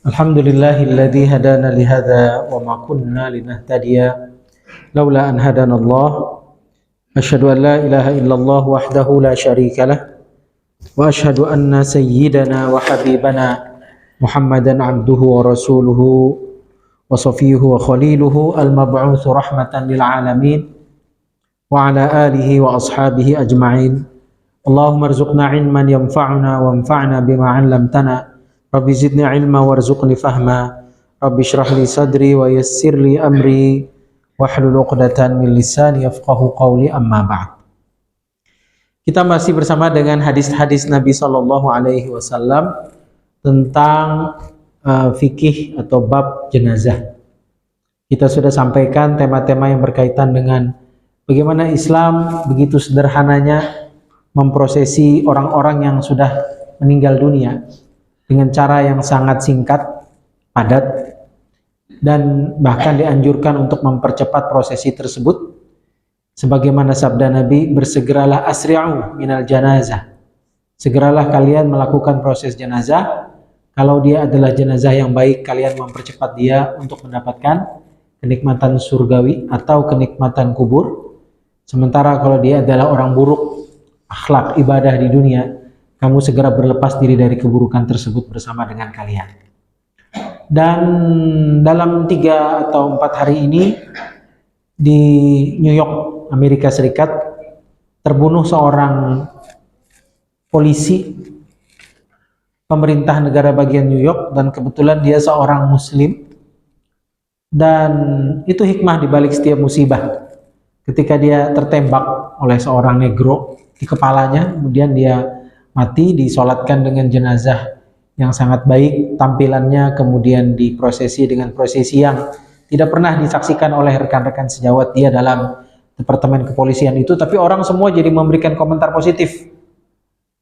Alhamdulillahilladzi hadana lihadza wa ma kunna linahtadiya laula an hadanallah. Asyhadu an la ilaha illallah wahdahu la syarikalah wa asyhadu anna sayyidana wa habibana Muhammadan abduhu wa rasuluhu wa safiyuhu wa khaliluhu al-mab'utsu rahmatan lil alamin wa ala alihi wa ashabihi ajma'in. Allahumma arzuqna ilman yanfa'una wa anfa'na bima 'allamtana. Rabbi zidni ilma warzuqni fahma. Rabbi shrah li sadri wa yassir li amri wahlul 'uqdatan min lisani yafqahu qawli, amma ba'd. Kita masih bersama dengan hadis-hadis Nabi sallallahu alaihi wasallam tentang fikih atau bab jenazah. Kita sudah sampaikan tema-tema yang berkaitan dengan bagaimana Islam begitu sederhananya memprosesi orang-orang yang sudah meninggal dunia dengan cara yang sangat singkat, padat, dan bahkan dianjurkan untuk mempercepat prosesi tersebut. Sebagaimana sabda Nabi, bersegeralah asri'u minal janazah. Segeralah kalian melakukan proses jenazah. Kalau dia adalah jenazah yang baik, kalian mempercepat dia untuk mendapatkan kenikmatan surgawi atau kenikmatan kubur. Sementara kalau dia adalah orang buruk, akhlak ibadah di dunia, kamu segera berlepas diri dari keburukan tersebut bersama dengan kalian. Dan dalam 3 atau 4 hari ini di New York, Amerika Serikat, terbunuh seorang polisi pemerintah negara bagian New York, dan kebetulan dia seorang muslim. Dan itu hikmah dibalik setiap musibah. Ketika dia tertembak oleh seorang negro di kepalanya, kemudian dia mati, disolatkan dengan jenazah yang sangat baik tampilannya, kemudian diprosesi dengan prosesi yang tidak pernah disaksikan oleh rekan-rekan sejawat dia dalam departemen kepolisian itu, tapi orang semua jadi memberikan komentar positif.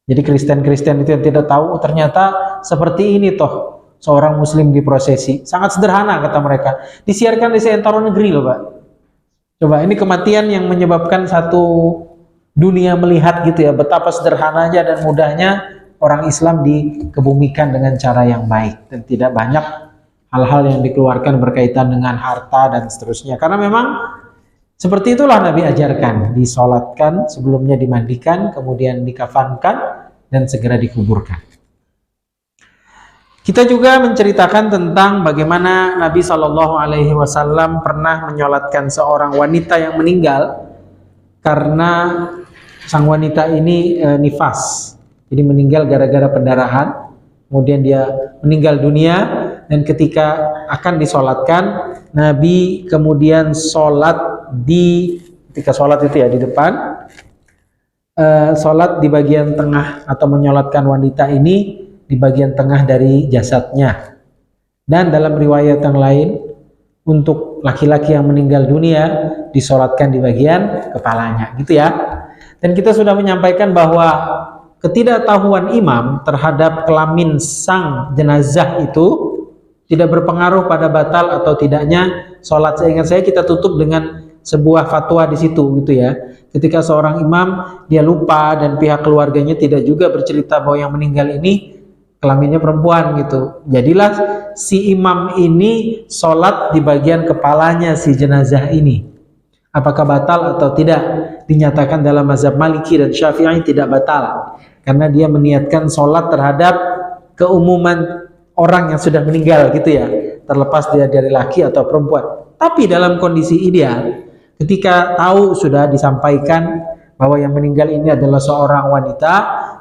Jadi Kristen-Kristen itu yang tidak tahu, ternyata seperti ini toh seorang muslim diprosesi. Sangat sederhana kata mereka. Disiarkan di seantero negeri loh Pak. Coba, ini kematian yang menyebabkan satu dunia melihat gitu ya, betapa sederhananya dan mudahnya orang Islam dikebumikan dengan cara yang baik, dan tidak banyak hal-hal yang dikeluarkan berkaitan dengan harta dan seterusnya. Karena memang seperti itulah Nabi ajarkan, disolatkan, sebelumnya dimandikan, kemudian dikafankan, dan segera dikuburkan. Kita juga menceritakan tentang bagaimana Nabi SAW pernah menyolatkan seorang wanita yang meninggal karena sang wanita ini nifas, jadi meninggal gara-gara pendarahan. Kemudian dia meninggal dunia, dan ketika akan disolatkan, Nabi kemudian sholat ketika sholat itu ya di depan, sholat di bagian tengah, atau menyolatkan wanita ini di bagian tengah dari jasadnya. Dan dalam riwayat yang lain, untuk laki-laki yang meninggal dunia disolatkan di bagian kepalanya, gitu ya. Dan kita sudah menyampaikan bahwa ketidaktahuan imam terhadap kelamin sang jenazah itu tidak berpengaruh pada batal atau tidaknya sholat. Seingat saya kita tutup dengan sebuah fatwa di situ, gitu ya. Ketika seorang imam dia lupa dan pihak keluarganya tidak juga bercerita bahwa yang meninggal ini kelaminnya perempuan gitu, jadilah si imam ini sholat di bagian kepalanya si jenazah ini. Apakah batal atau tidak? Dinyatakan dalam mazhab Maliki dan Syafi'i tidak batal, karena dia meniatkan sholat terhadap keumuman orang yang sudah meninggal, gitu ya, terlepas dia dari laki atau perempuan. Tapi dalam kondisi ideal, ketika tahu sudah disampaikan bahwa yang meninggal ini adalah seorang wanita,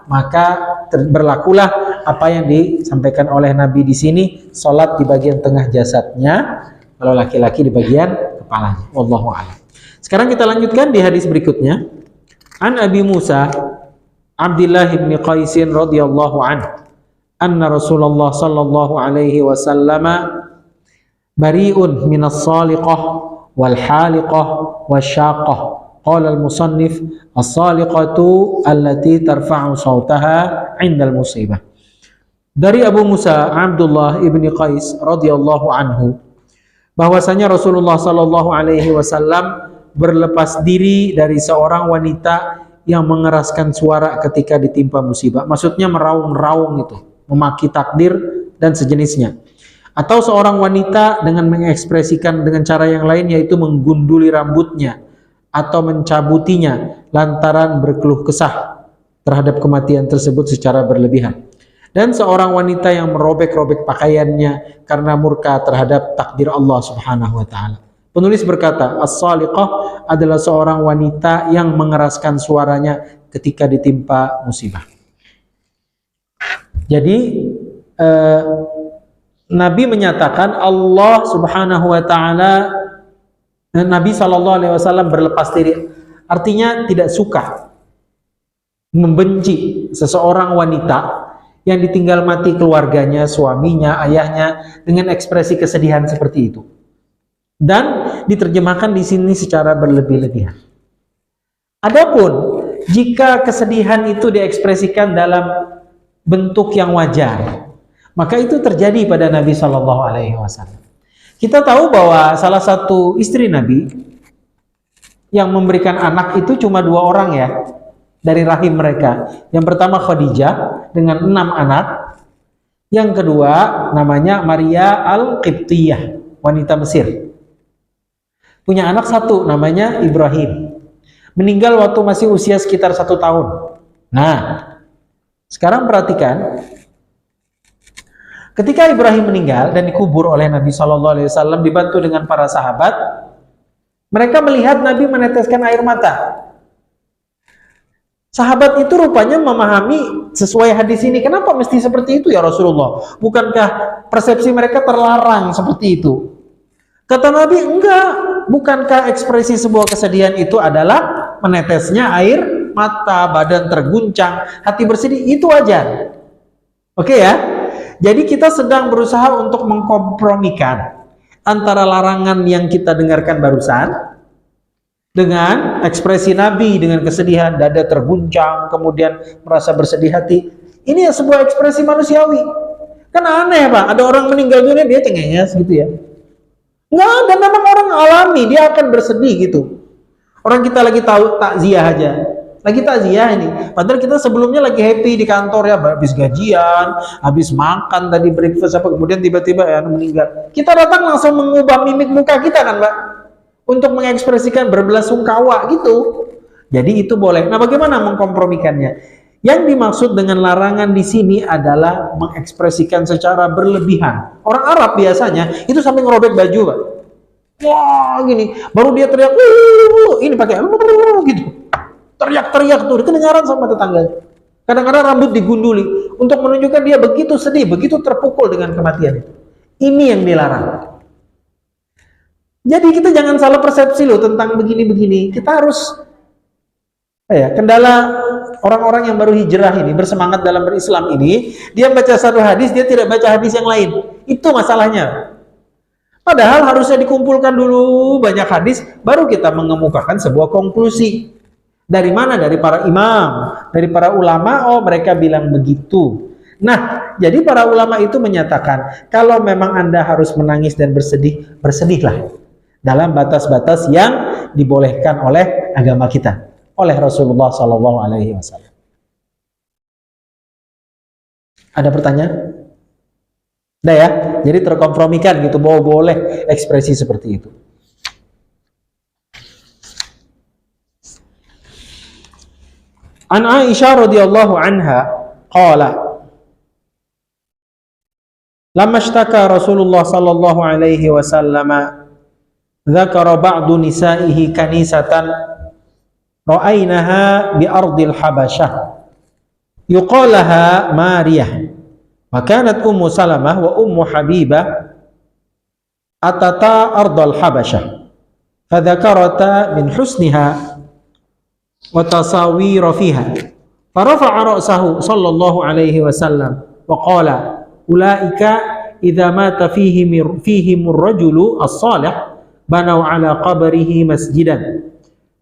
maka berlakulah apa yang disampaikan oleh Nabi di sini, sholat di bagian tengah jasadnya, kalau laki-laki di bagian kepalanya. Wallahu a'lam. Sekarang kita lanjutkan di hadis berikutnya. An Abi Musa Abdullah bin Qais radhiyallahu anhu anna Rasulullah sallallahu alaihi wasallam bari'un minas saliqah wal haliqah wasyaqah. Qala al-musannif as-saliqatu allati tarfa'u sautaha 'inda al-musibah. Dari Abu Musa Abdullah ibni Qais radhiyallahu anhu, bahwasanya Rasulullah sallallahu alaihi wasallam berlepas diri dari seorang wanita yang mengeraskan suara ketika ditimpa musibah. Maksudnya meraung-raung itu, memaki takdir dan sejenisnya. Atau seorang wanita dengan mengekspresikan dengan cara yang lain, yaitu menggunduli rambutnya atau mencabutinya lantaran berkeluh kesah terhadap kematian tersebut secara berlebihan. Dan seorang wanita yang merobek-robek pakaiannya karena murka terhadap takdir Allah Subhanahu wa taala. Penulis berkata, as-saliqah adalah seorang wanita yang mengeraskan suaranya ketika ditimpa musibah. Jadi Nabi menyatakan Allah Subhanahu wa taala, Nabi SAW berlepas diri, artinya tidak suka, membenci seseorang wanita yang ditinggal mati keluarganya, suaminya, ayahnya dengan ekspresi kesedihan seperti itu. Dan diterjemahkan di sini secara berlebih-lebihan. Adapun jika kesedihan itu diekspresikan dalam bentuk yang wajar, maka itu terjadi pada Nabi Shallallahu Alaihi Wasallam. Kita tahu bahwa salah satu istri Nabi yang memberikan anak itu cuma 2 orang ya, dari rahim mereka. Yang pertama Khadijah dengan 6 anak. Yang kedua namanya Maria Al-Qibtiyah, wanita Mesir. Punya anak 1 namanya Ibrahim. Meninggal waktu masih usia sekitar 1 tahun. Nah, sekarang perhatikan, ketika Ibrahim meninggal dan dikubur oleh Nabi SAW dibantu dengan para sahabat, mereka melihat Nabi meneteskan air mata. Sahabat itu rupanya memahami sesuai hadis ini. Kenapa mesti seperti itu ya Rasulullah? Bukankah persepsi mereka terlarang seperti itu? Kata Nabi, enggak. Bukankah ekspresi sebuah kesedihan itu adalah menetesnya air mata, badan terguncang, hati bersedih? Itu wajar. Oke ya? Jadi kita sedang berusaha untuk mengkompromikan antara larangan yang kita dengarkan barusan dengan ekspresi Nabi dengan kesedihan, dada terguncang, kemudian merasa bersedih hati. Ini sebuah ekspresi manusiawi. Kan aneh Pak, ada orang meninggal dunia dia cengenges gitu ya. Nggak ada, memang orang alami, dia akan bersedih gitu. Orang kita lagi tahu takziah aja. Lagi takziah ini. Padahal kita sebelumnya lagi happy di kantor ya, habis gajian, habis makan tadi breakfast apa, kemudian tiba-tiba ya meninggal. Kita datang langsung mengubah mimik muka kita kan Pak, untuk mengekspresikan berbelasungkawa gitu. Jadi itu boleh. Nah, bagaimana mengkompromikannya? Yang dimaksud dengan larangan di sini adalah mengekspresikan secara berlebihan. Orang Arab biasanya itu sampai ngerobek baju, Pak. Wah, gini. Baru dia teriak, ini pakai gitu. Teriak-teriak tuh, kedengaran sama tetangga. Kadang-kadang rambut digunduli untuk menunjukkan dia begitu sedih, begitu terpukul dengan kematian itu. Ini yang dilarang. Jadi kita jangan salah persepsi loh tentang begini-begini. Kita harus kendala orang-orang yang baru hijrah ini, bersemangat dalam berislam ini, dia baca satu hadis, dia tidak baca hadis yang lain. Itu masalahnya. Padahal harusnya dikumpulkan dulu banyak hadis, baru kita mengemukakan sebuah konklusi. Dari mana? Dari para imam, dari para ulama. Oh, mereka bilang begitu. Nah, jadi para ulama itu menyatakan, kalau memang Anda harus menangis dan bersedih, bersedihlah dalam batas-batas yang dibolehkan oleh agama kita, oleh Rasulullah SAW. Ada pertanyaan? Udah ya, jadi terkompromikan gitu, bahwa boleh ekspresi seperti itu. An Aisyah radhiyallahu anha qala lamma ishtaka Rasulullah sallallahu alaihi wasallam dzakara ba'du nisaihi kanisatan ra'ainaha bi ardil habasyah yuqalaha Mariyah wa kanat ummu Salamah wa ummu Habibah atata ardal habasyah fadzakarata min husniha wa tasawira fiha farafa'a ra'sahu sallallahu alaihi wasallam wa qala ulaika idza mata fihimur rajulu as-salih banaw ala qabrihi masjidan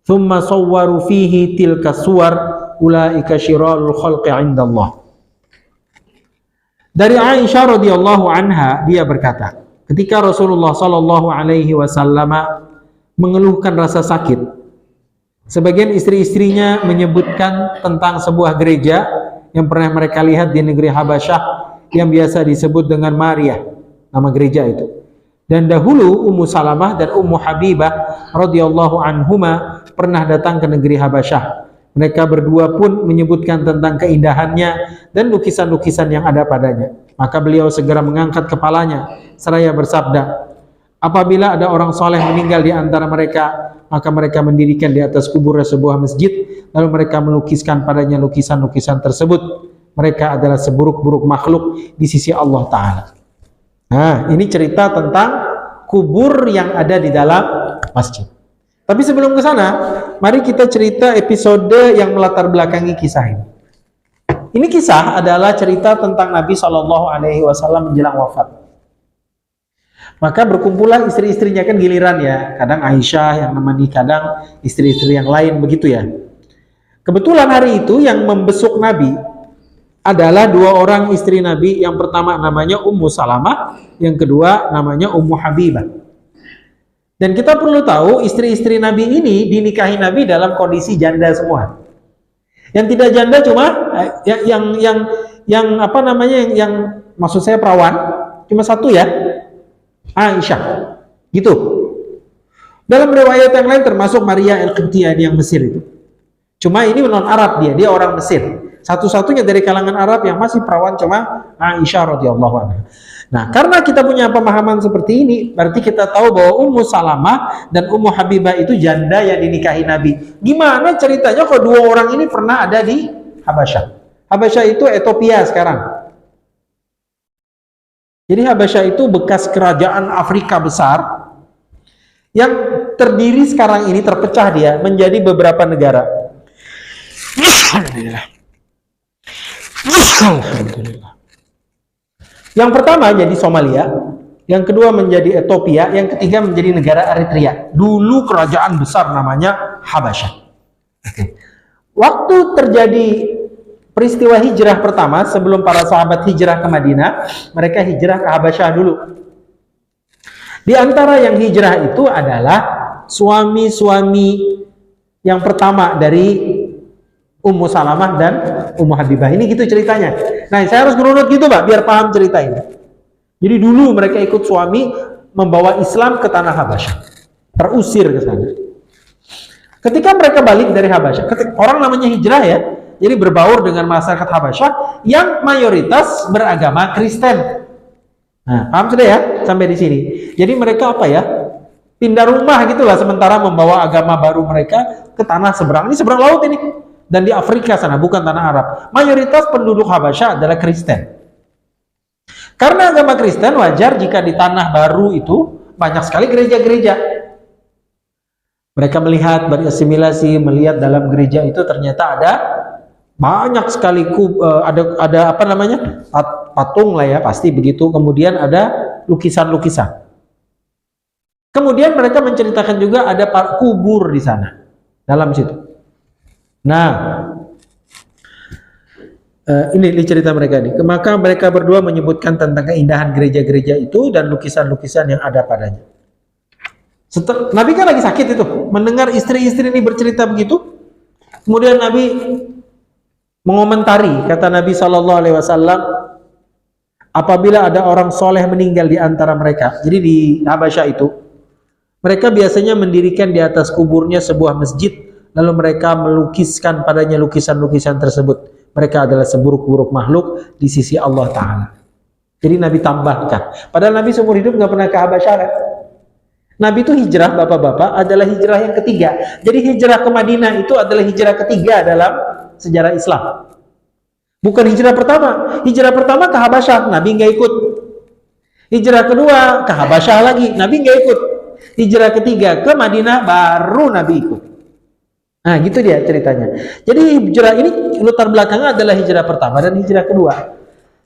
thumma sawwaru fihi tilka suwar ulaika syirarul khalqi 'indallah. Dari Aisyah radhiyallahu anha, dia berkata, ketika Rasulullah sallallahu alaihi wasallam mengeluhkan rasa sakit, sebagian istri-istrinya menyebutkan tentang sebuah gereja yang pernah mereka lihat di negeri Habasyah yang biasa disebut dengan Maria. nama gereja itu. Dan dahulu Ummu Salamah dan Ummu Habibah radhiyallahu anhuma pernah datang ke negeri Habasyah. Mereka berdua pun menyebutkan tentang keindahannya dan lukisan-lukisan yang ada padanya. Maka beliau segera mengangkat kepalanya seraya bersabda, apabila ada orang soleh meninggal di antara mereka, maka mereka mendirikan di atas kuburnya sebuah masjid, lalu mereka melukiskan padanya lukisan-lukisan tersebut. Mereka adalah seburuk-buruk makhluk di sisi Allah Ta'ala. Nah, ini cerita tentang kubur yang ada di dalam masjid. Tapi sebelum ke sana, mari kita cerita episode yang melatar belakangi kisah ini. Ini kisah adalah cerita tentang Nabi SAW menjelang wafat. Maka berkumpullah istri-istrinya, kan giliran ya. Kadang Aisyah yang menemani, kadang istri-istri yang lain, begitu ya. Kebetulan hari itu yang membesuk Nabi adalah dua orang istri Nabi. Yang pertama namanya Ummu Salamah, yang kedua namanya Ummu Habibah. Dan kita perlu tahu istri-istri Nabi ini dinikahi Nabi dalam kondisi janda semua. Yang tidak janda cuma yang apa namanya, yang maksud saya perawan cuma satu ya, Aisyah. Gitu. Dalam riwayat yang lain termasuk Maria Al-Qibtiyah yang Mesir itu. Cuma ini non Arab, dia orang Mesir. Satu-satunya dari kalangan Arab yang masih perawan cuma Aisyah radhiyallahu anha. Nah, karena kita punya pemahaman seperti ini, berarti kita tahu bahwa Ummu Salamah dan Ummu Habibah itu janda yang dinikahi Nabi. Gimana ceritanya kok dua orang ini pernah ada di Habasyah? Habasyah itu Ethiopia sekarang. Jadi Habasyah itu bekas kerajaan Afrika besar yang terdiri sekarang ini, terpecah dia menjadi beberapa negara. Alhamdulillah. Alhamdulillah. Yang pertama jadi Somalia, yang kedua menjadi Ethiopia, yang ketiga menjadi negara Eritrea. Dulu kerajaan besar namanya Habasyah. Waktu terjadi peristiwa hijrah pertama, sebelum para sahabat hijrah ke Madinah, mereka hijrah ke Habasyah dulu. Di antara yang hijrah itu adalah suami-suami yang pertama dari Ummu Salamah dan Ummu Habibah. Ini gitu ceritanya. Nah, saya harus ngerunut gitu, Pak, biar paham cerita ini. Jadi dulu mereka ikut suami membawa Islam ke tanah Habasyah. Terusir ke sana. Ketika mereka balik dari Habasyah, orang namanya hijrah ya, jadi berbaur dengan masyarakat Habasyah yang mayoritas beragama Kristen. Nah, paham sudah ya sampai di sini. Jadi mereka apa ya? Pindah rumah gitulah sementara membawa agama baru mereka ke tanah seberang. Ini seberang laut ini. Dan di Afrika sana, bukan tanah Arab. Mayoritas penduduk Habasyah adalah Kristen. Karena agama Kristen, wajar jika di tanah baru itu banyak sekali gereja-gereja. Mereka melihat, berasimilasi, melihat dalam gereja itu ternyata ada banyak sekali ada apa namanya, patung lah ya, pasti begitu. Kemudian ada lukisan-lukisan. Kemudian mereka menceritakan juga ada kubur di sana, dalam situ. Nah, ini cerita mereka nih. Maka mereka berdua menyebutkan tentang keindahan gereja-gereja itu dan lukisan-lukisan yang ada padanya. Nabi kan lagi sakit itu, mendengar istri-istri ini bercerita begitu. Kemudian Nabi mengomentari, kata Nabi SAW, apabila ada orang soleh meninggal di antara mereka. Jadi di Habasyah itu, mereka biasanya mendirikan di atas kuburnya sebuah masjid. Lalu mereka melukiskan padanya lukisan-lukisan tersebut. Mereka adalah seburuk-buruk makhluk di sisi Allah Ta'ala. Jadi Nabi tambahkan. Padahal Nabi seumur hidup nggak pernah ke Habasyah kan? Nabi itu hijrah, bapak-bapak, adalah hijrah yang ketiga. Jadi hijrah ke Madinah itu adalah hijrah ketiga dalam sejarah Islam. Bukan hijrah pertama. Hijrah pertama ke Habasyah, Nabi nggak ikut. Hijrah kedua ke Habasyah lagi, Nabi nggak ikut. Hijrah ketiga ke Madinah, baru Nabi ikut. Nah, gitu dia ceritanya. Jadi hijrah ini latar belakangnya adalah hijrah pertama dan hijrah kedua.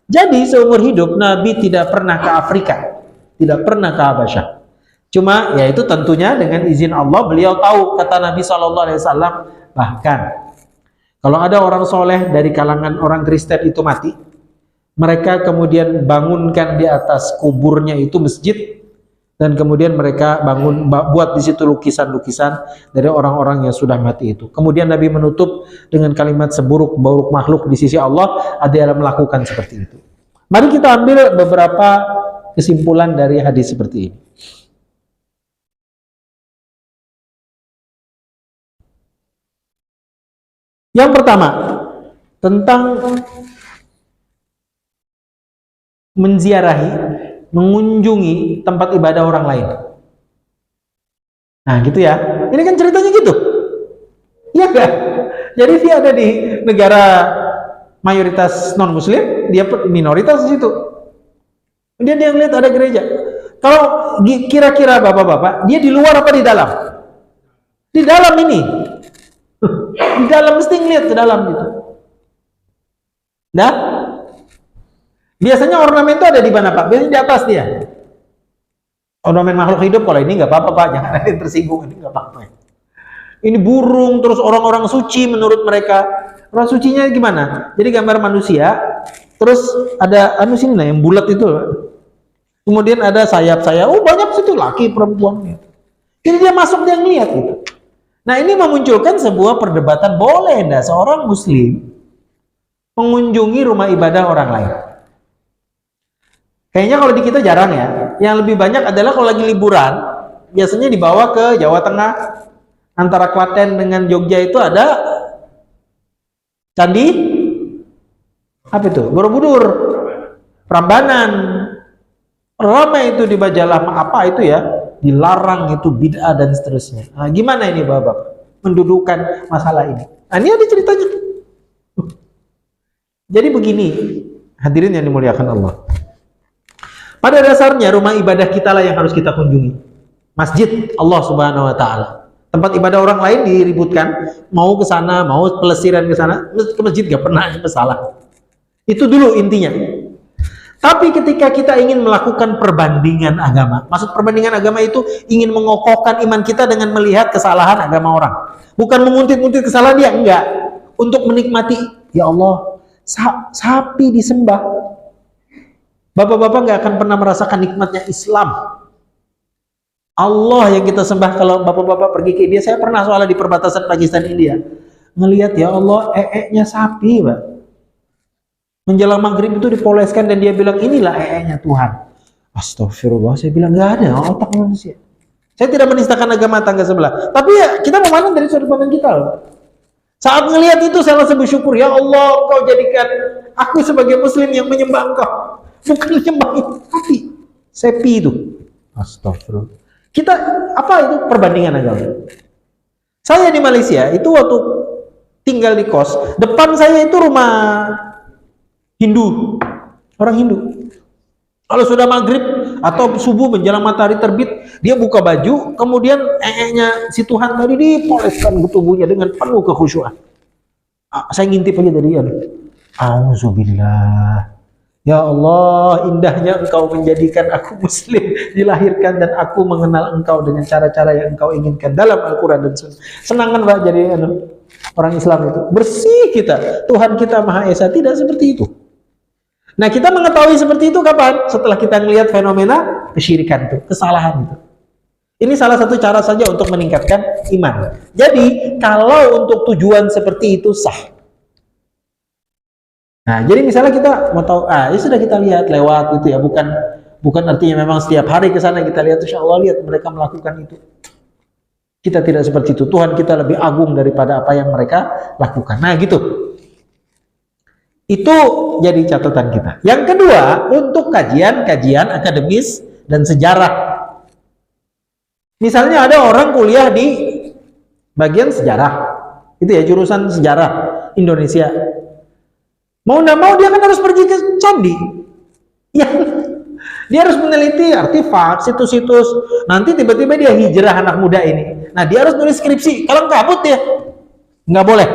Jadi seumur hidup Nabi tidak pernah ke Afrika, tidak pernah ke Habasyah. Cuma ya itu tentunya dengan izin Allah, beliau tahu, kata Nabi SAW, bahkan kalau ada orang soleh dari kalangan orang Kristen itu mati, mereka kemudian bangunkan di atas kuburnya itu masjid. Dan kemudian mereka buat di situ lukisan-lukisan dari orang-orang yang sudah mati itu. Kemudian Nabi menutup dengan kalimat seburuk-buruk makhluk di sisi Allah, ada yang melakukan seperti itu. Mari kita ambil beberapa kesimpulan dari hadis seperti ini? Yang pertama, tentang menziarahi, mengunjungi tempat ibadah orang lain. Nah, gitu ya. Ini kan ceritanya gitu. Iya enggak? Jadi dia ada di negara mayoritas non-muslim, dia minoritas di situ. Dia ngeliat ada gereja. Kalau kira-kira bapak-bapak, dia di luar apa di dalam? Di dalam ini. Di dalam, mesti ngeliat ke dalam gitu. Nah, biasanya ornamen itu ada di mana Pak? Biasanya di atas dia. Ornamen makhluk hidup, kalau ini nggak apa-apa Pak, jangan ada yang tersinggung, ini nggak apa-apa. Ini burung, terus orang-orang suci menurut mereka. Orang sucinya gimana? Jadi gambar manusia, terus ada sini nah yang bulat itu. Kemudian ada sayap-sayap. Oh, banyak situ laki perempuan. Jadi dia masuk, dia ngeliat gitu. Nah, ini memunculkan sebuah perdebatan, boleh enggak seorang muslim mengunjungi rumah ibadah orang lain? Kayaknya kalau di kita jarang ya. Yang lebih banyak adalah kalau lagi liburan, biasanya dibawa ke Jawa Tengah, antara Klaten dengan Jogja itu ada candi apa itu? Borobudur, Prambanan. Ramai itu di majalah apa itu ya, dilarang itu bid'ah dan seterusnya. Nah, gimana ini Bapak mendudukan masalah ini? Nah, ini ada ceritanya. Jadi begini, hadirin yang dimuliakan Allah. Pada dasarnya rumah ibadah kita lah yang harus kita kunjungi. Masjid Allah Subhanahu wa taala. Tempat ibadah orang lain diributkan, mau ke sana, mau pelesiran ke sana, ke masjid gak pernah masalah. Itu dulu intinya. Tapi ketika kita ingin melakukan perbandingan agama, maksud perbandingan agama itu ingin mengokohkan iman kita dengan melihat kesalahan agama orang. Bukan menguntit-untit kesalahan dia, enggak. Untuk menikmati, ya Allah, sapi disembah. Bapak-bapak nggak akan pernah merasakan nikmatnya Islam. Allah yang kita sembah. Kalau bapak-bapak pergi ke India, saya pernah soalnya di perbatasan Pakistan India, ngelihat ya Allah, nya sapi, Pak. Menjelang maghrib itu dipoleskan dan dia bilang inilah nya Tuhan. Astagfirullah, saya bilang nggak ada otak manusia. Saya tidak menistakan agama tangga sebelah, tapi ya kita memandang dari sudut pandang kita loh. Saat ngelihat itu saya langsung bersyukur, ya Allah, Kau jadikan aku sebagai muslim yang menyembah Engkau, bukan menyembah sapi, sepi itu. Astagfirullah. Kita apa itu perbandingan agama? Saya di Malaysia itu waktu tinggal di kos, depan saya itu rumah Hindu, orang Hindu. Kalau sudah maghrib atau subuh menjelang matahari terbit, dia buka baju, kemudian nya si Tuhan tadi dipoleskan ke tubuhnya dengan penuh kekhusyuan. Saya ngintip aja dari dia. Auzubillah. Ya Allah, indahnya Engkau menjadikan aku muslim, dilahirkan dan aku mengenal Engkau dengan cara-cara yang Engkau inginkan dalam Al-Quran dan Sunnah. Senang kan Pak jadi orang Islam itu? Bersih kita, Tuhan kita Maha Esa, tidak seperti itu. Nah, kita mengetahui seperti itu kapan? Setelah kita melihat fenomena kesyirikan itu, kesalahan itu. Ini salah satu cara saja untuk meningkatkan iman. Jadi, kalau untuk tujuan seperti itu sah. Nah, jadi misalnya kita mau tahu, ya sudah kita lihat lewat itu ya, bukan artinya memang setiap hari ke sana kita lihat, insya Allah lihat mereka melakukan itu. Kita tidak seperti itu. Tuhan kita lebih agung daripada apa yang mereka lakukan. Nah, gitu. Itu jadi catatan kita. Yang kedua, untuk kajian-kajian akademis dan sejarah. Misalnya ada orang kuliah di bagian sejarah, itu ya, jurusan sejarah Indonesia. Mau nggak mau dia kan harus pergi ke candi. Ya, dia harus meneliti artefak, situs-situs. Nanti tiba-tiba dia hijrah anak muda ini. Nah, dia harus nulis skripsi. Kalau kabut ya, nggak boleh.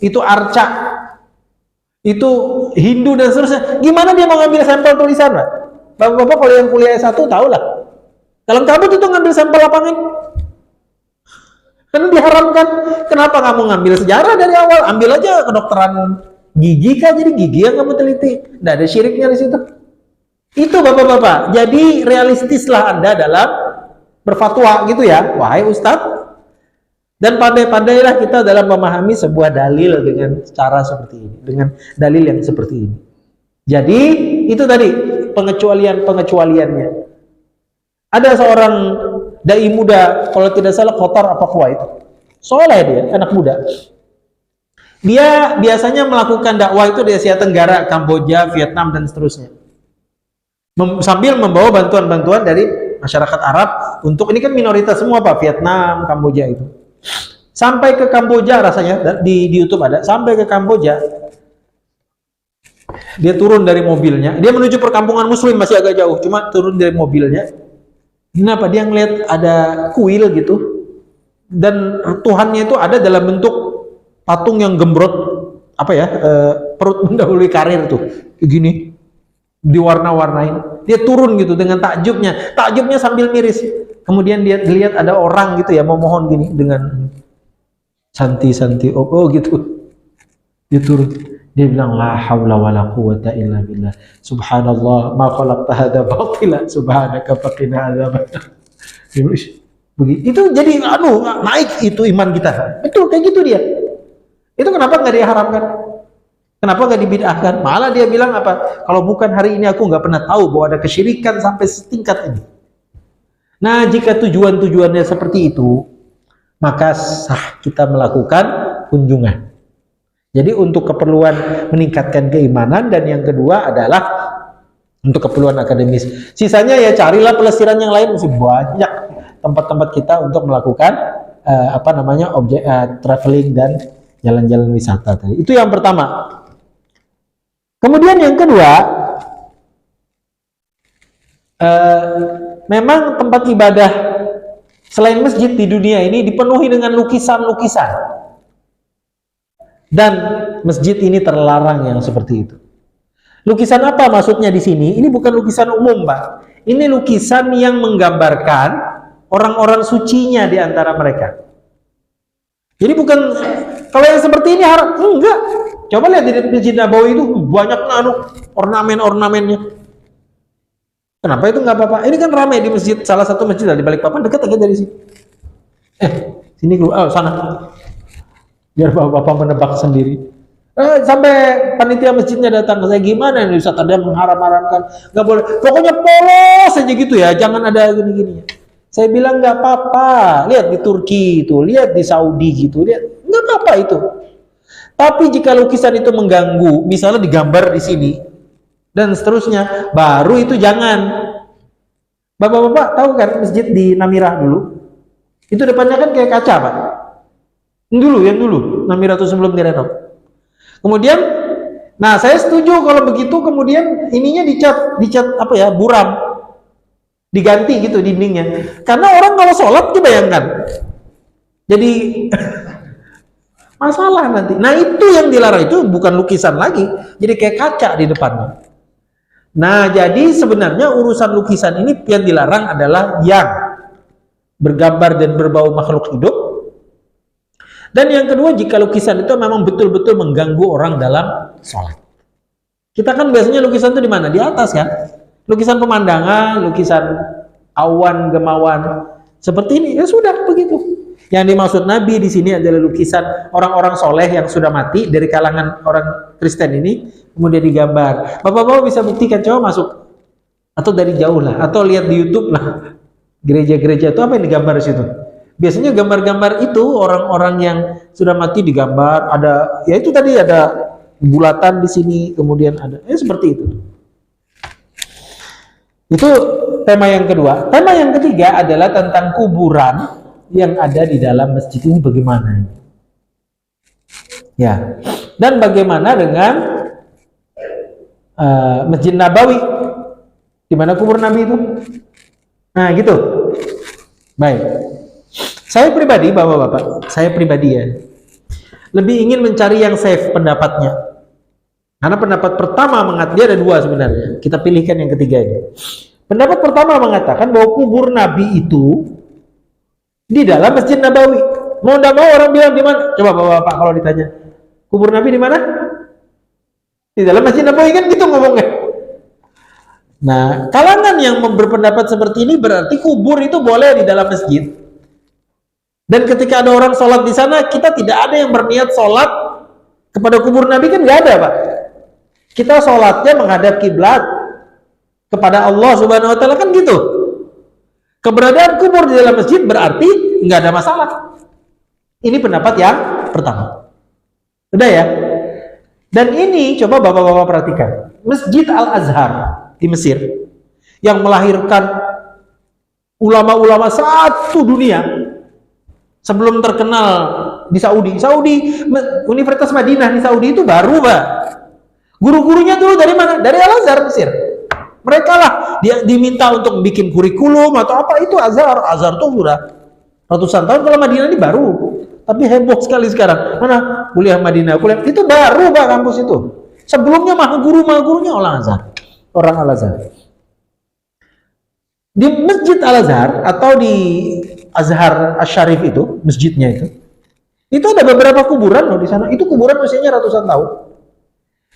Itu arca. Itu Hindu dan seterusnya. Gimana dia mau ngambil sampel tulisan, Pak? Bapak-bapak kalau yang kuliah S1 tahu lah. Kalau kabut itu ngambil sampel lapangan. Karena diharamkan. Kenapa kamu ngambil sejarah dari awal? Ambil aja kedokteran gigi kah, jadi gigi yang kamu teliti. Nggak ada syiriknya di situ. Itu bapak-bapak. Jadi realistislah Anda dalam berfatwa gitu ya. Wahai Ustadz. Dan pandai-pandailah kita dalam memahami sebuah dalil dengan cara seperti ini, dengan dalil yang seperti ini. Jadi itu tadi pengecualiannya. Ada seorang dai muda, kalau tidak salah Qatar apa Kuwait, soleh dia, anak muda. Dia biasanya melakukan dakwah itu di Asia Tenggara, Kamboja, Vietnam, dan seterusnya. Sambil membawa bantuan-bantuan dari masyarakat Arab untuk, ini kan minoritas semua Pak, Vietnam, Kamboja itu. Sampai ke Kamboja rasanya, di YouTube ada, sampai ke Kamboja, dia turun dari mobilnya, dia menuju perkampungan muslim, masih agak jauh, cuma turun dari mobilnya. Kenapa? Dia ngeliat ada kuil gitu, dan Tuhannya itu ada dalam bentuk patung yang gembrot, perut mendahului karir tuh, gini, diwarna-warnain. Dia turun gitu dengan takjubnya sambil miris. Kemudian dia lihat ada orang gitu ya, mau mohon gini dengan santi gitu. Dia turun, dia bilang la haula wala quwata illa billah, subhanallah ma khalaqta hadza batila subhanaka faqina adzabannar. Itu jadi naik itu iman kita. Betul kayak gitu dia. Itu kenapa nggak diharamkan? Kenapa nggak dibid'ahkan? Malah dia bilang apa? Kalau bukan hari ini aku nggak pernah tahu bahwa ada kesyirikan sampai setingkat ini. Nah, jika tujuannya seperti itu, maka sah kita melakukan kunjungan. Jadi untuk keperluan meningkatkan keimanan, dan yang kedua adalah untuk keperluan akademis. Sisanya ya carilah pelesiran yang lain, masih banyak tempat-tempat kita untuk melakukan traveling dan jalan-jalan wisata tadi. Itu yang pertama. Kemudian yang kedua, memang tempat ibadah selain masjid di dunia ini dipenuhi dengan lukisan-lukisan. Dan masjid ini terlarang yang seperti itu. Lukisan apa maksudnya di sini? Ini bukan lukisan umum, Pak. Ini lukisan yang menggambarkan orang-orang sucinya di antara mereka. Jadi bukan, kalau yang seperti ini haram, enggak. Coba lihat di Masjid Nabawi itu banyak ornamen-ornamennya. Kenapa itu enggak apa-apa? Ini kan ramai di masjid, salah satu masjid di Balikpapan, dekat aja dari sini. Sini sana. Biar bapak-bapak menebak sendiri. Sampai panitia masjidnya datang ke saya, gimana ini Ustaz, ada mengharam-haramkan, nggak boleh, pokoknya polos aja gitu ya, jangan ada gini-gini. Saya bilang nggak apa-apa, lihat di Turki itu, lihat di Saudi gitu, lihat, nggak apa-apa itu. Tapi jika lukisan itu mengganggu, misalnya digambar di sini dan seterusnya, baru itu jangan. Bapak-bapak tahu kan masjid di Namirah dulu, itu depannya kan kayak kaca Pak, yang dulu Namirah itu sebelum direnov. Kemudian, nah saya setuju kalau begitu, kemudian ininya dicat buram, diganti gitu dindingnya. Karena orang kalau sholat, bayangkan, jadi masalah nanti. Nah itu yang dilarang, itu bukan lukisan lagi, jadi kayak kaca di depannya. Nah jadi sebenarnya urusan lukisan ini yang dilarang adalah yang bergambar dan berbau makhluk hidup. Dan yang kedua, jika lukisan itu memang betul-betul mengganggu orang dalam sholat. Kita kan biasanya lukisan itu di mana? Di atas kan? Lukisan pemandangan, lukisan awan, gemawan, seperti ini, ya sudah begitu. Yang dimaksud Nabi di sini adalah lukisan orang-orang soleh yang sudah mati dari kalangan orang Kristen ini, kemudian digambar. Bapak-bapak bisa buktikan, coba masuk atau dari jauh lah, atau lihat di YouTube lah. Gereja-gereja itu apa yang digambar di situ? Biasanya gambar-gambar itu orang-orang yang sudah mati digambar, ada, ya itu tadi ada bulatan di sini, kemudian ada, seperti itu. Itu tema yang kedua. Tema yang ketiga adalah tentang kuburan yang ada di dalam masjid ini bagaimana? Ya, dan bagaimana dengan Masjid Nabawi, di mana kubur Nabi itu? Nah, gitu. Baik. Saya pribadi, bapak-bapak, ya, lebih ingin mencari yang safe pendapatnya. Karena pendapat pertama dia ada dua sebenarnya. Kita pilihkan yang ketiga ini. Pendapat pertama mengatakan bahwa kubur Nabi itu di dalam Masjid Nabawi. Mau tidak mau orang bilang di mana? Coba bapak-bapak kalau ditanya, kubur Nabi di mana? Di dalam Masjid Nabawi, kan gitu ngomongnya. Nah, kalangan yang berpendapat seperti ini berarti kubur itu boleh di dalam masjid. Dan ketika ada orang sholat di sana, kita tidak ada yang berniat sholat kepada kubur Nabi, kan nggak ada Pak. Kita sholatnya menghadap kiblat. kepada Allah Subhanahu wa taala, kan gitu. Keberadaan kubur di dalam masjid berarti nggak ada masalah. Ini pendapat yang pertama. Udah ya? Dan ini coba bapak-bapak perhatikan. Masjid Al-Azhar di Mesir yang melahirkan ulama-ulama satu dunia sebelum terkenal di Saudi. Universitas Madinah di Saudi itu baru, Pak. Guru-gurunya dulu dari mana? Dari Al-Azhar Mesir. Mereka lah dia diminta untuk bikin kurikulum atau apa, itu Azhar. Azhar tuh udah ratusan tahun. Kalau Madinah ini baru. Tapi heboh sekali sekarang. Mana kuliah Madinah, kuliah itu baru, Pak, kampus itu. Sebelumnya maha gurunya orang Azhar. Orang Al-Azhar. Di Masjid Al-Azhar atau di Azhar Asy-Syarif itu, masjidnya itu ada beberapa kuburan loh di sana. Itu kuburan usianya ratusan tahun.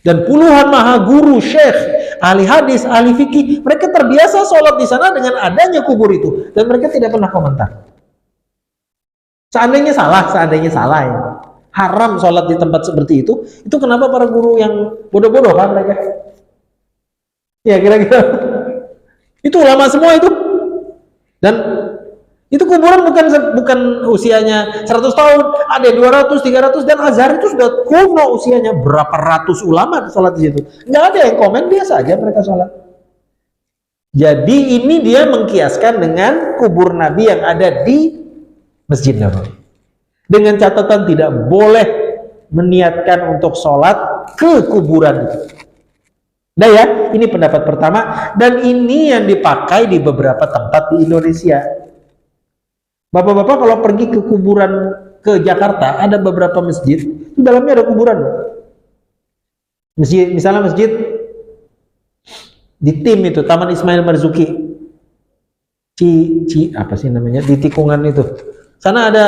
Dan puluhan maha guru, syekh, ahli hadis, ahli fikih, mereka terbiasa sholat di sana dengan adanya kubur itu, dan mereka tidak pernah komentar. Seandainya salah ya, haram sholat di tempat seperti itu kenapa para guru yang bodoh-bodoh kan mereka? Ya kira-kira itu ulama semua itu, dan itu kuburan bukan usianya 100 tahun, ada 200, 300, dan Azhar itu sudah kuno usianya, berapa ratus ulama sholat di situ. Nggak ada yang komen, biasa aja mereka sholat. Jadi ini dia mengkiaskan dengan kubur Nabi yang ada di Masjid Nabawi. Dengan catatan tidak boleh meniatkan untuk sholat ke kuburan itu. Nah ya, ini pendapat pertama, dan ini yang dipakai di beberapa tempat di Indonesia. Bapak-bapak kalau pergi ke kuburan ke Jakarta, ada beberapa masjid, itu dalamnya ada kuburan. Masjid, misalnya masjid di Tim itu, Taman Ismail Marzuki, apa sih namanya, di tikungan itu. Sana ada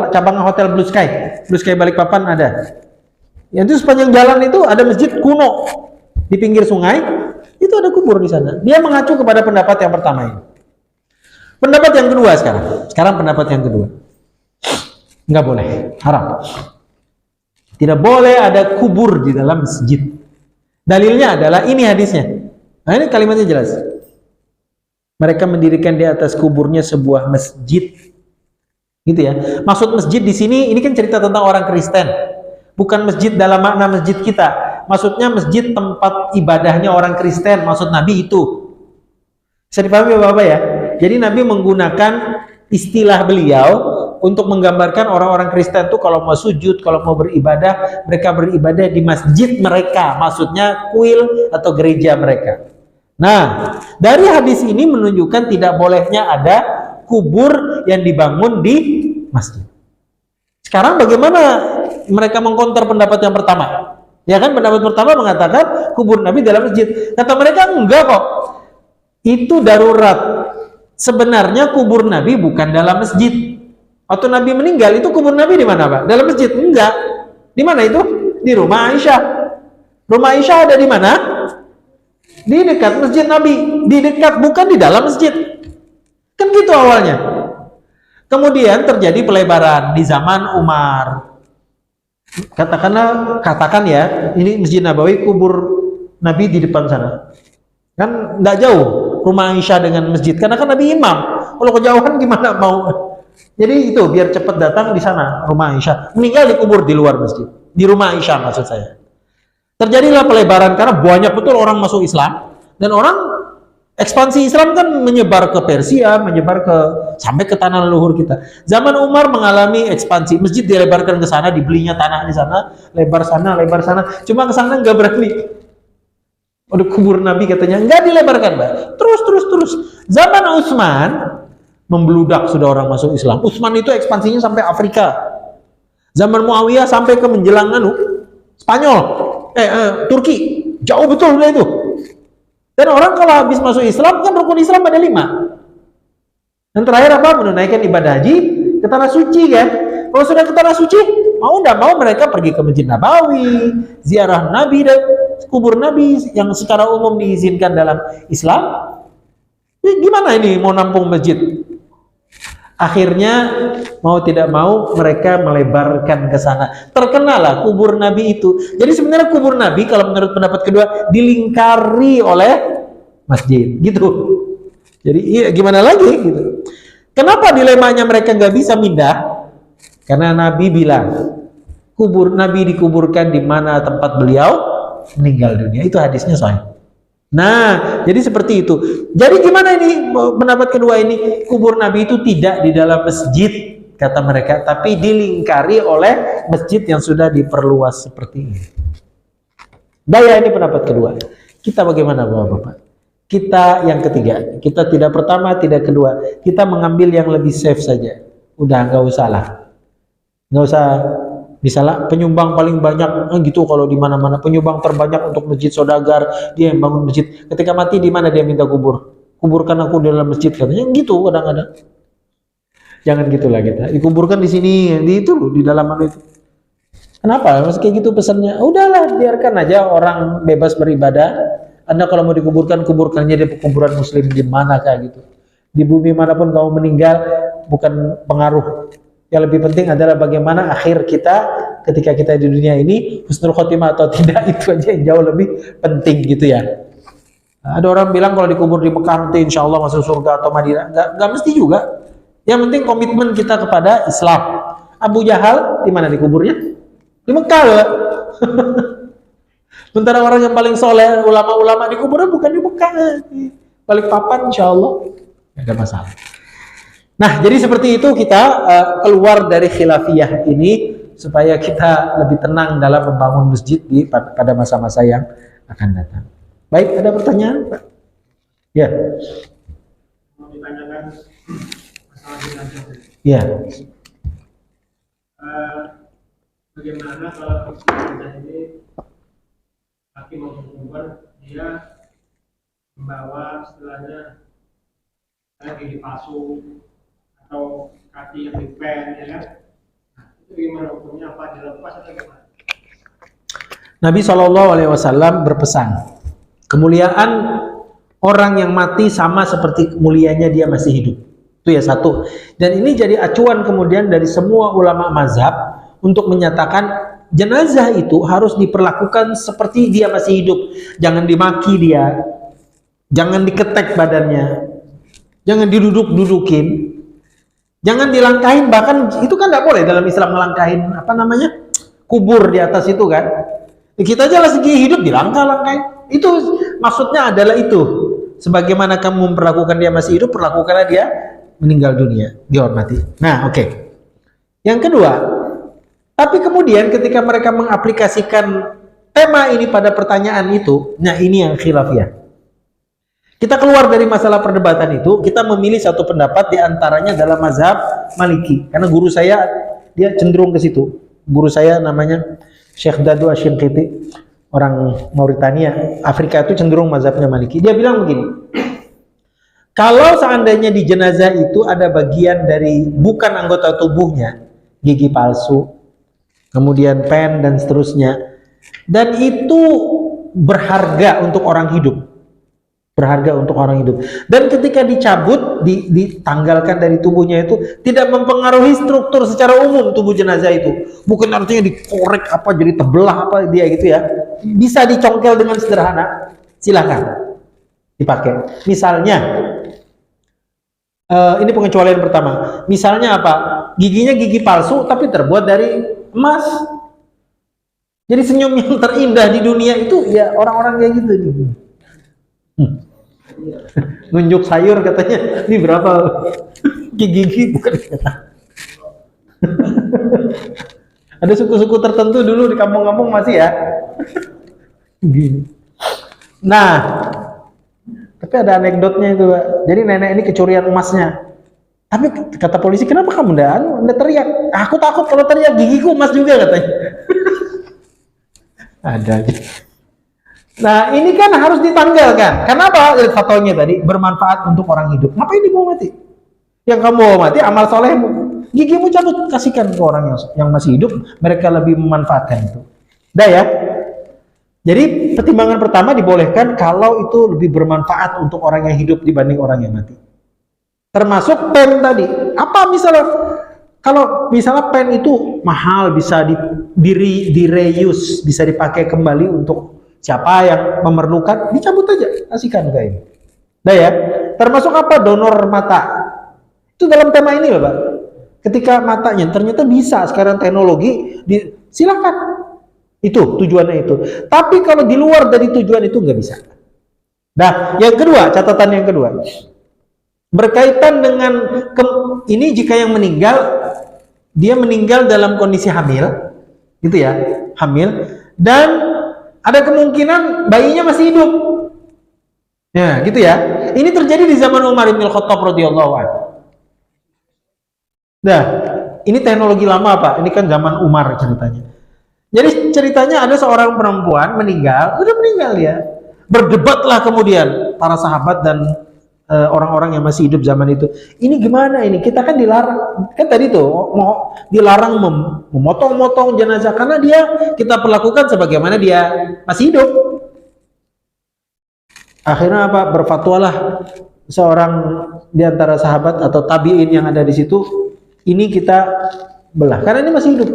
cabang hotel Blue Sky Balikpapan ada. Yang itu sepanjang jalan itu ada masjid kuno di pinggir sungai, itu ada kubur di sana. Dia mengacu kepada pendapat yang pertama ini. Pendapat yang kedua sekarang pendapat yang kedua. Nggak boleh, haram. Tidak boleh ada kubur di dalam masjid. Dalilnya adalah ini hadisnya. Nah, ini kalimatnya jelas. Mereka mendirikan di atas kuburnya sebuah masjid. Gitu ya. Maksud masjid di sini ini kan cerita tentang orang Kristen. Bukan masjid dalam makna masjid kita. Maksudnya masjid tempat ibadahnya orang Kristen. Maksud Nabi itu. Bisa dipahami Bapak ya? Jadi Nabi menggunakan istilah beliau untuk menggambarkan orang-orang Kristen itu kalau mau sujud, kalau mau beribadah, mereka beribadah di masjid mereka, maksudnya kuil atau gereja mereka. Nah, dari hadis ini menunjukkan tidak bolehnya ada kubur yang dibangun di masjid. Sekarang bagaimana mereka mengkonter pendapat yang pertama? Ya kan, pendapat pertama mengatakan kubur Nabi dalam masjid. Kata mereka enggak kok. Itu darurat. Sebenarnya kubur Nabi bukan dalam masjid. Waktu Nabi meninggal itu kubur Nabi di mana, Pak? Dalam masjid? Enggak. Di mana itu? Di rumah Aisyah. Rumah Aisyah ada di mana? Di dekat masjid Nabi. Di dekat, bukan di dalam masjid. Kan gitu awalnya. Kemudian terjadi pelebaran di zaman Umar. Katakan ya, ini Masjid Nabawi, kubur Nabi di depan sana. Kan enggak jauh rumah Aisyah dengan masjid, karena kan Nabi imam. Kalau kejauhan gimana mau? Jadi itu biar cepat datang di sana rumah Aisyah. Meninggal dikubur di luar masjid, di rumah Aisyah maksud saya. Terjadilah pelebaran karena banyak betul orang masuk Islam, dan orang ekspansi Islam kan menyebar ke Persia, menyebar ke sampai ke tanah leluhur kita. Zaman Umar mengalami ekspansi, masjid dilebarkan ke sana, dibelinya tanah di sana, lebar sana. Cuma ke sana nggak berani. Udah kubur Nabi katanya nggak dilebarkan, Mbak. Terus. Zaman Utsman membludak, sudah orang masuk Islam. Utsman itu ekspansinya sampai Afrika. Zaman Muawiyah sampai ke menjelang Spanyol, Turki, jauh betul itu. Dan orang kalau habis masuk Islam kan rukun Islam ada 5. Dan terakhir apa? Menunaikan ibadah haji ke tanah suci kan. Kalau sudah ke tanah suci, mau tidak mau mereka pergi ke Masjid Nabawi, ziarah Nabi dan kubur Nabi yang secara umum diizinkan dalam Islam. Gimana ini mau nampung masjid? Akhirnya mau tidak mau mereka melebarkan ke sana. Terkenalah kubur Nabi itu. Jadi sebenarnya kubur Nabi kalau menurut pendapat kedua dilingkari oleh masjid, gitu. Jadi iya gimana lagi gitu. Kenapa dilemanya mereka nggak bisa pindah? Karena Nabi bilang, Nabi dikuburkan di mana tempat beliau meninggal dunia. Itu hadisnya sahih. Nah, jadi seperti itu. Jadi gimana ini pendapat kedua ini? Kubur Nabi itu tidak di dalam masjid, kata mereka, tapi dilingkari oleh masjid yang sudah diperluas seperti ini. Daya ini pendapat kedua. Kita bagaimana Bapak-Bapak? Kita yang ketiga. Kita tidak pertama, tidak kedua. Kita mengambil yang lebih safe saja. Udah nggak usah lah. Nggak usah. Misalnya penyumbang paling banyak gitu, kalau di mana-mana penyumbang terbanyak untuk masjid Saudagar, dia yang bangun masjid. Ketika mati di mana dia minta kubur? Kuburkan aku di dalam masjid, katanya gitu kadang-kadang. Jangan gitulah kita. Dikuburkan di sini, di itu loh, di dalam mana itu. Kenapa? Masih kayak gitu pesannya. Udahlah, biarkan aja orang bebas beribadah. Anda kalau mau dikuburkan, kuburkannya di kuburan muslim di mana kayak gitu. Di bumi manapun kamu meninggal bukan pengaruh. Yang lebih penting adalah bagaimana akhir kita ketika kita di dunia ini, husnul khotimah atau tidak, itu aja yang jauh lebih penting gitu ya. Ada orang bilang kalau dikubur di Mekah nanti insya Allah masuk surga atau Madinah. Nggak mesti juga. Yang penting komitmen kita kepada Islam. Abu Jahal di mana dikuburnya? Di Mekah loh. Sementara orang yang paling soleh, ulama-ulama dikuburnya bukan di Mekah. Balikpapan insya Allah. Nggak ada masalah. Nah, jadi seperti itu kita keluar dari khilafiyah ini supaya kita lebih tenang dalam membangun masjid pada masa-masa yang akan datang. Baik, ada pertanyaan, Pak? Ya. Mau ditanyakan masalah jenazah. Ya. Bagaimana kalau jenazah ini laki maupun perempuan, dia membawa istilahnya gigi palsu atau kaki yang dipen, ya kan? Nah, itu gimana hukumnya? Apa dilepas atau gimana? Nabi SAW berpesan, kemuliaan orang yang mati sama seperti mulianya dia masih hidup. Itu ya satu. Dan ini jadi acuan kemudian dari semua ulama mazhab untuk menyatakan jenazah itu harus diperlakukan seperti dia masih hidup. Jangan dimaki dia, jangan diketek badannya, jangan diduduk-dudukin, jangan dilangkahin. Bahkan itu kan nggak boleh dalam Islam melangkahin kubur di atas itu kan. Kita aja lagi hidup dilangkah-langkahin. Itu maksudnya adalah itu. Sebagaimana kamu memperlakukan dia masih hidup, perlakukanlah dia meninggal dunia, dihormati. Nah, oke. Yang kedua, tapi kemudian ketika mereka mengaplikasikan tema ini pada pertanyaan itu, nah ini yang khilafiyah. Kita keluar dari masalah perdebatan itu, kita memilih satu pendapat di antaranya dalam mazhab Maliki. Karena guru saya dia cenderung ke situ. Guru saya namanya Syekh Dadu Ashinqiti, orang Mauritania, Afrika, itu cenderung mazhabnya Maliki. Dia bilang begini, kalau seandainya di jenazah itu ada bagian dari bukan anggota tubuhnya, gigi palsu, kemudian pen dan seterusnya, dan itu berharga untuk orang hidup, berharga untuk orang hidup, dan ketika dicabut, ditanggalkan dari tubuhnya itu tidak mempengaruhi struktur secara umum tubuh jenazah itu, bukan artinya dikorek apa jadi terbelah apa dia gitu ya, bisa dicongkel dengan sederhana, silakan dipakai. Misalnya ini pengecualian pertama, misalnya apa, giginya gigi palsu tapi terbuat dari emas, jadi senyum yang terindah di dunia itu ya orang-orang kayak gitu nih. Nunjuk sayur katanya, ini berapa gigi bukan kata. Ada suku-suku tertentu dulu di kampung-kampung masih ya gini. Nah, tapi ada anekdotnya itu, Pak. Jadi nenek ini kecurian emasnya, tapi kata polisi, kenapa kamu anda teriak? Aku takut kalau teriak gigiku emas juga katanya. Ada. Nah, ini kan harus ditanggalkan. Kenapa? Fatwanya tadi bermanfaat untuk orang hidup. Ngapain dibawa mati? Yang kamu bawa mati amal solehmu. Gigimu cabut, kasihkan ke orang yang masih hidup. Mereka lebih memanfaatkan itu. Udah ya. Jadi pertimbangan pertama dibolehkan kalau itu lebih bermanfaat untuk orang yang hidup dibanding orang yang mati. Termasuk pen tadi. Apa misalnya? Kalau misalnya pen itu mahal, bisa di-reuse, bisa dipakai kembali untuk siapa yang memerlukan, dicabut aja, kasihkan ke ini. Nah ya, termasuk apa? Donor mata. Itu dalam tema ini loh, Pak. Ketika matanya ternyata bisa sekarang teknologi, silakan. Itu tujuannya itu. Tapi kalau di luar dari tujuan itu nggak bisa. Nah, yang kedua, catatan yang kedua. Berkaitan dengan ini jika yang meninggal, dia meninggal dalam kondisi hamil, gitu ya, hamil, dan ada kemungkinan bayinya masih hidup. Ya, gitu ya. Ini terjadi di zaman Umar bin Khattab radhiyallahu anhu. Nah, ini teknologi lama Pak. Ini kan zaman Umar ceritanya. Jadi ceritanya ada seorang perempuan meninggal, udah meninggal ya. Berdebatlah kemudian para sahabat dan orang-orang yang masih hidup zaman itu. Ini gimana ini? Kita kan dilarang, kan tadi tuh mau dilarang memotong-motong jenazah karena kita perlakukan sebagaimana dia masih hidup. Akhirnya apa? Berfatwalah seorang di antara sahabat atau tabi'in yang ada di situ, ini kita belah karena ini masih hidup.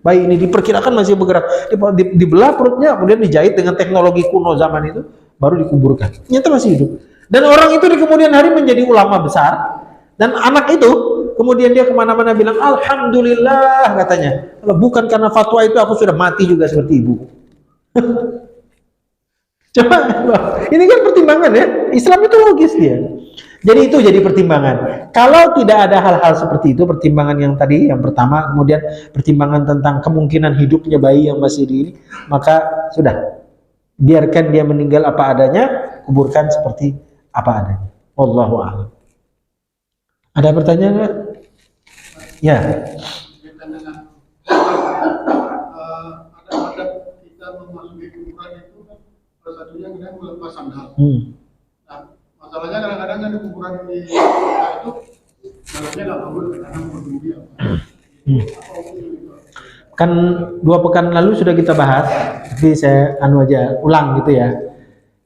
Bayi ini diperkirakan masih bergerak, dibelah perutnya, kemudian dijahit dengan teknologi kuno zaman itu, baru dikuburkan. Ternyata masih hidup. Dan orang itu di kemudian hari menjadi ulama besar, dan anak itu kemudian dia kemana-mana bilang alhamdulillah katanya. Kalau bukan karena fatwa itu aku sudah mati juga seperti ibu. Coba, ini kan pertimbangan ya. Islam itu logis dia. Jadi itu jadi pertimbangan. Kalau tidak ada hal-hal seperti itu, pertimbangan yang tadi, yang pertama, kemudian pertimbangan tentang kemungkinan hidupnya bayi yang masih di ini, maka sudah. Biarkan dia meninggal apa adanya, kuburkan seperti apa adanya. Wallahu a'lam. Ada pertanyaan nggak? Ya. Ada kita memasuki kuburan itu kan salah satunya kita melepas sandal. Masalahnya kadang-kadang kan di kuburan di kita itu sandalnya nggak bagus karena berduri. Kan 2 pekan lalu sudah kita bahas, tapi saya aja ulang gitu ya.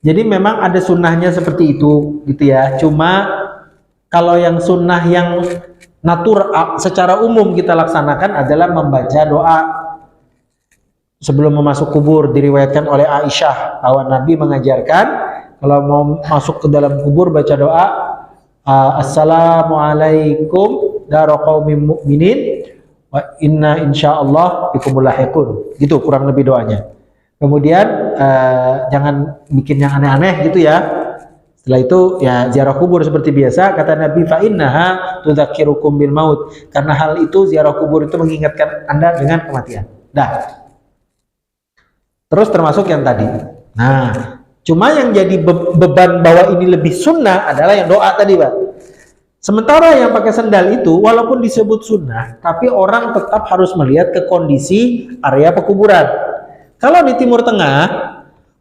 Jadi memang ada sunnahnya seperti itu gitu ya. Cuma kalau yang sunnah yang natural secara umum kita laksanakan adalah membaca doa sebelum masuk kubur. Diriwayatkan oleh Aisyah bahwa Nabi mengajarkan kalau mau masuk ke dalam kubur baca doa Assalamualaikum daraqaumin mu'minin wa inna insyaallah bikumul lahiqun. Gitu kurang lebih doanya. Kemudian jangan bikin yang aneh-aneh gitu ya. Setelah itu ya ziarah kubur seperti biasa. Kata Nabi fa innaha tudzakirukum bil maut. Karena hal itu ziarah kubur itu mengingatkan Anda dengan kematian. Dah. Terus termasuk yang tadi. Nah, cuma yang jadi beban bahwa ini lebih sunnah adalah yang doa tadi, Pak. Sementara yang pakai sendal itu walaupun disebut sunnah, tapi orang tetap harus melihat ke kondisi area pekuburan. Kalau di Timur Tengah,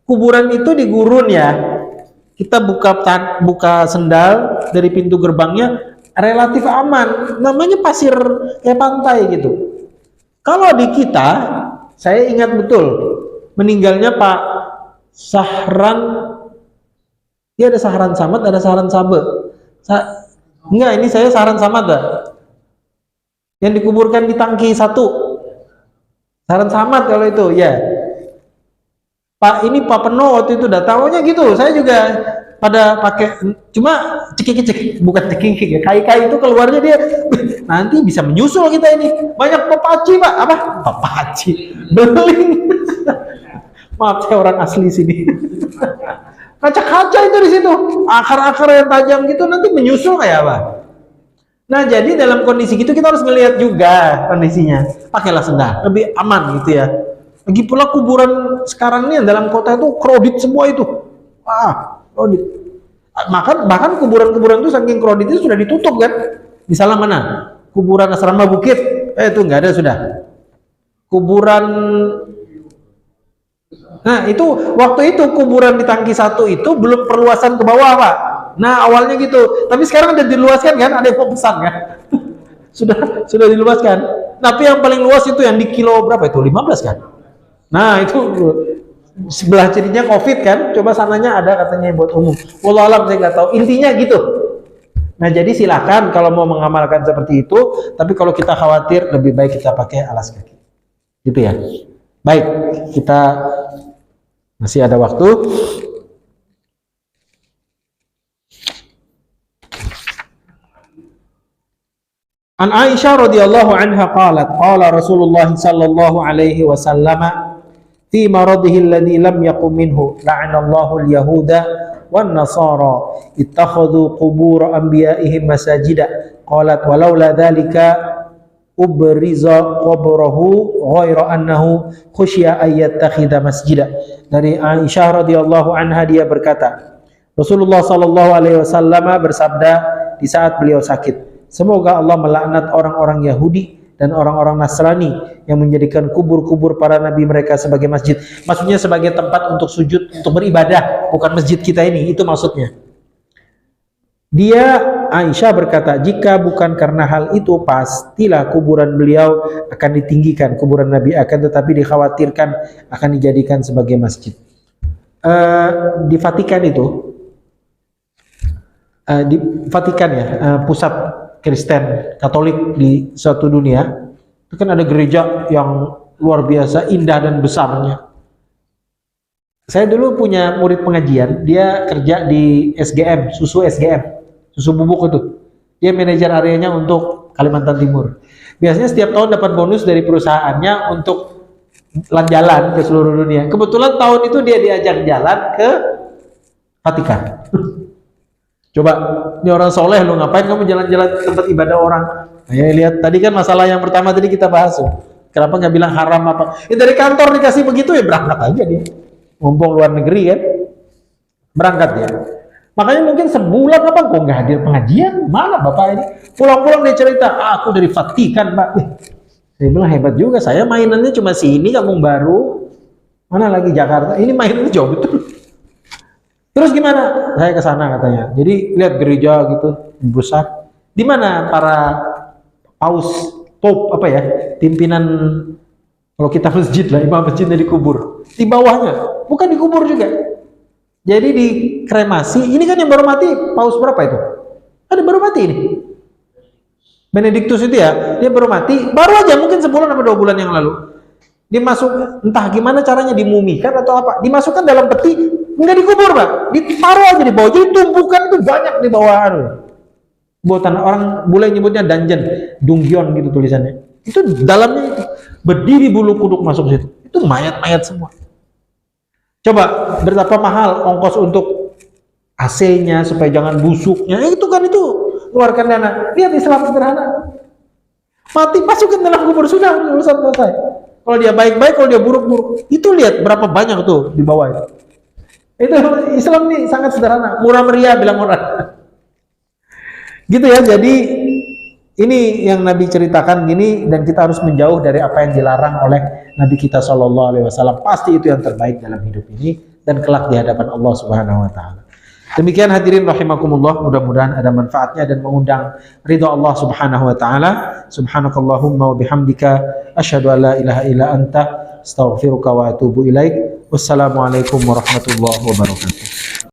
kuburan itu di gurun ya. Kita buka sendal dari pintu gerbangnya relatif aman. Namanya pasir kayak pantai gitu. Kalau di kita, saya ingat betul meninggalnya Pak Sahran. Dia ada Sahran Samad, ada Sahran Sabe. Enggak, ini saya Sahran Samad dah. Yang dikuburkan di tangki 1. Sahran Samad kalau itu, ya. Pak ini Pak Peno waktu itu datangnya gitu. Saya juga pada pakai cuma cekik bukan cekik ya. Kai-kai itu keluarnya dia nanti bisa menyusul kita ini. Banyak papaci, Pak. Apa? Papaci. Beling. Maaf saya orang asli sini. Kaca-kaca itu di situ. Akar-akar yang tajam gitu nanti menyusul kayak apa? Nah, jadi dalam kondisi gitu kita harus melihat juga kondisinya. Pakailah sendal, lebih aman gitu ya. Lagi pula kuburan sekarang ini dalam kota itu crowded semua itu. Crowded. Bahkan kuburan-kuburan itu saking crowded itu sudah ditutup kan. Misalnya mana? Kuburan Asrama Bukit. Itu nggak ada sudah. Kuburan. Nah, itu waktu itu kuburan di tangki 1 itu belum perluasan ke bawah, Pak. Nah, awalnya gitu. Tapi sekarang udah diluaskan kan? Ada yang mau pesan kan? sudah diluaskan. Tapi yang paling luas itu yang di kilo berapa itu? 15 kan? Nah, itu sebelah kirinya COVID kan, coba sananya ada katanya buat umum. Wallahu alam saya nggak tahu. Intinya gitu. Nah, jadi silakan kalau mau mengamalkan seperti itu, tapi kalau kita khawatir lebih baik kita pakai alas kaki. Gitu ya. Baik, kita masih ada waktu. An Aisyah radhiyallahu anha qalat qala Rasulullah sallallahu alaihi wasallam fi maradhihi alladhi lam yaqum minhu la'anallahu al-yahuda wan nasara ittakhadhu qubur anbiya'ihim masajida qalat walaula dhalika ubriza qabrahu ghaira annahu khusya ayyattakhidha masjida. Dari Aisyah radhiyallahu anha dia berkata, Rasulullah sallallahu alaihi wasallam bersabda di saat beliau sakit, semoga Allah melaknat orang-orang Yahudi dan orang-orang Nasrani yang menjadikan kubur-kubur para nabi mereka sebagai masjid. Maksudnya sebagai tempat untuk sujud, untuk beribadah, bukan masjid kita ini, itu maksudnya. Dia, Aisyah berkata, jika bukan karena hal itu, pastilah kuburan beliau akan ditinggikan, kuburan Nabi akan, tetapi dikhawatirkan akan dijadikan sebagai masjid. Di Vatikan itu, di Vatikan ya, pusat Kristen Katolik di suatu dunia, itu kan ada gereja yang luar biasa indah dan besarnya. Saya dulu punya murid pengajian, dia kerja di SGM, susu SGM, susu bubuk itu. Dia manajer areanya untuk Kalimantan Timur. Biasanya setiap tahun dapat bonus dari perusahaannya untuk jalan ke seluruh dunia. Kebetulan tahun itu dia diajak jalan ke Vatikan. Coba, ini orang soleh lu ngapain kamu jalan-jalan ke tempat ibadah orang? Nah, ya lihat tadi kan masalah yang pertama tadi kita bahas. Kenapa nggak bilang haram apa? Dari kantor dikasih begitu ya berangkat aja dia. Mumpung luar negeri kan, berangkat dia. Makanya mungkin sebulan apa kok nggak hadir pengajian? Mana bapak ini? Pulang-pulang dia cerita, aku dari Vatikan pak. Saya bilang hebat juga. Saya mainannya cuma sini, kampung baru. Mana lagi Jakarta? Ini mainannya jauh betul. Terus gimana? Saya ke sana katanya. Jadi lihat gereja gitu besar. Di mana para paus, pope apa ya, pimpinan kalau kita masjid lah, imam masjidnya dikubur. Di bawahnya, bukan dikubur juga. Jadi dikremasi. Ini kan yang baru mati paus berapa itu? Ada baru mati ini. Benediktus itu ya, dia baru mati. Baru aja mungkin sebulan atau 2 bulan yang lalu. Dimasuk, entah gimana caranya dimumikan atau apa. Dimasukkan dalam peti. Enggak dikubur pak, ditaruh aja di bawah. Jadi tumpukan itu banyak di bawah. Buatan orang bule nyebutnya dungeon, dunggion gitu tulisannya. Itu dalamnya itu berdiri bulu kuduk masuk situ. Itu mayat-mayat semua. Coba berapa mahal ongkos untuk AC-nya supaya jangan busuknya. Itu kan itu keluarkan dana. Lihat Islam sederhana. Mati masukkan dalam kubur sudah urusan selesai. Kalau dia baik-baik, kalau dia buruk-buruk, itu lihat berapa banyak tuh di bawah itu. Itu Islam nih sangat sederhana, murah meriah bilang orang. Gitu ya, jadi ini yang Nabi ceritakan gini, dan kita harus menjauh dari apa yang dilarang oleh Nabi kita SAW. Pasti itu yang terbaik dalam hidup ini dan kelak di hadapan Allah Subhanahu Wa Taala. Demikian hadirin rahimakumullah, mudah-mudahan ada manfaatnya dan mengundang ridha Allah Subhanahu Wa Taala. Subhanakallahumma wa bihamdika asyhadu an la ilaha illa anta astaghfiruka wa atubu ilaik. Wassalamualaikum warahmatullahi wabarakatuh.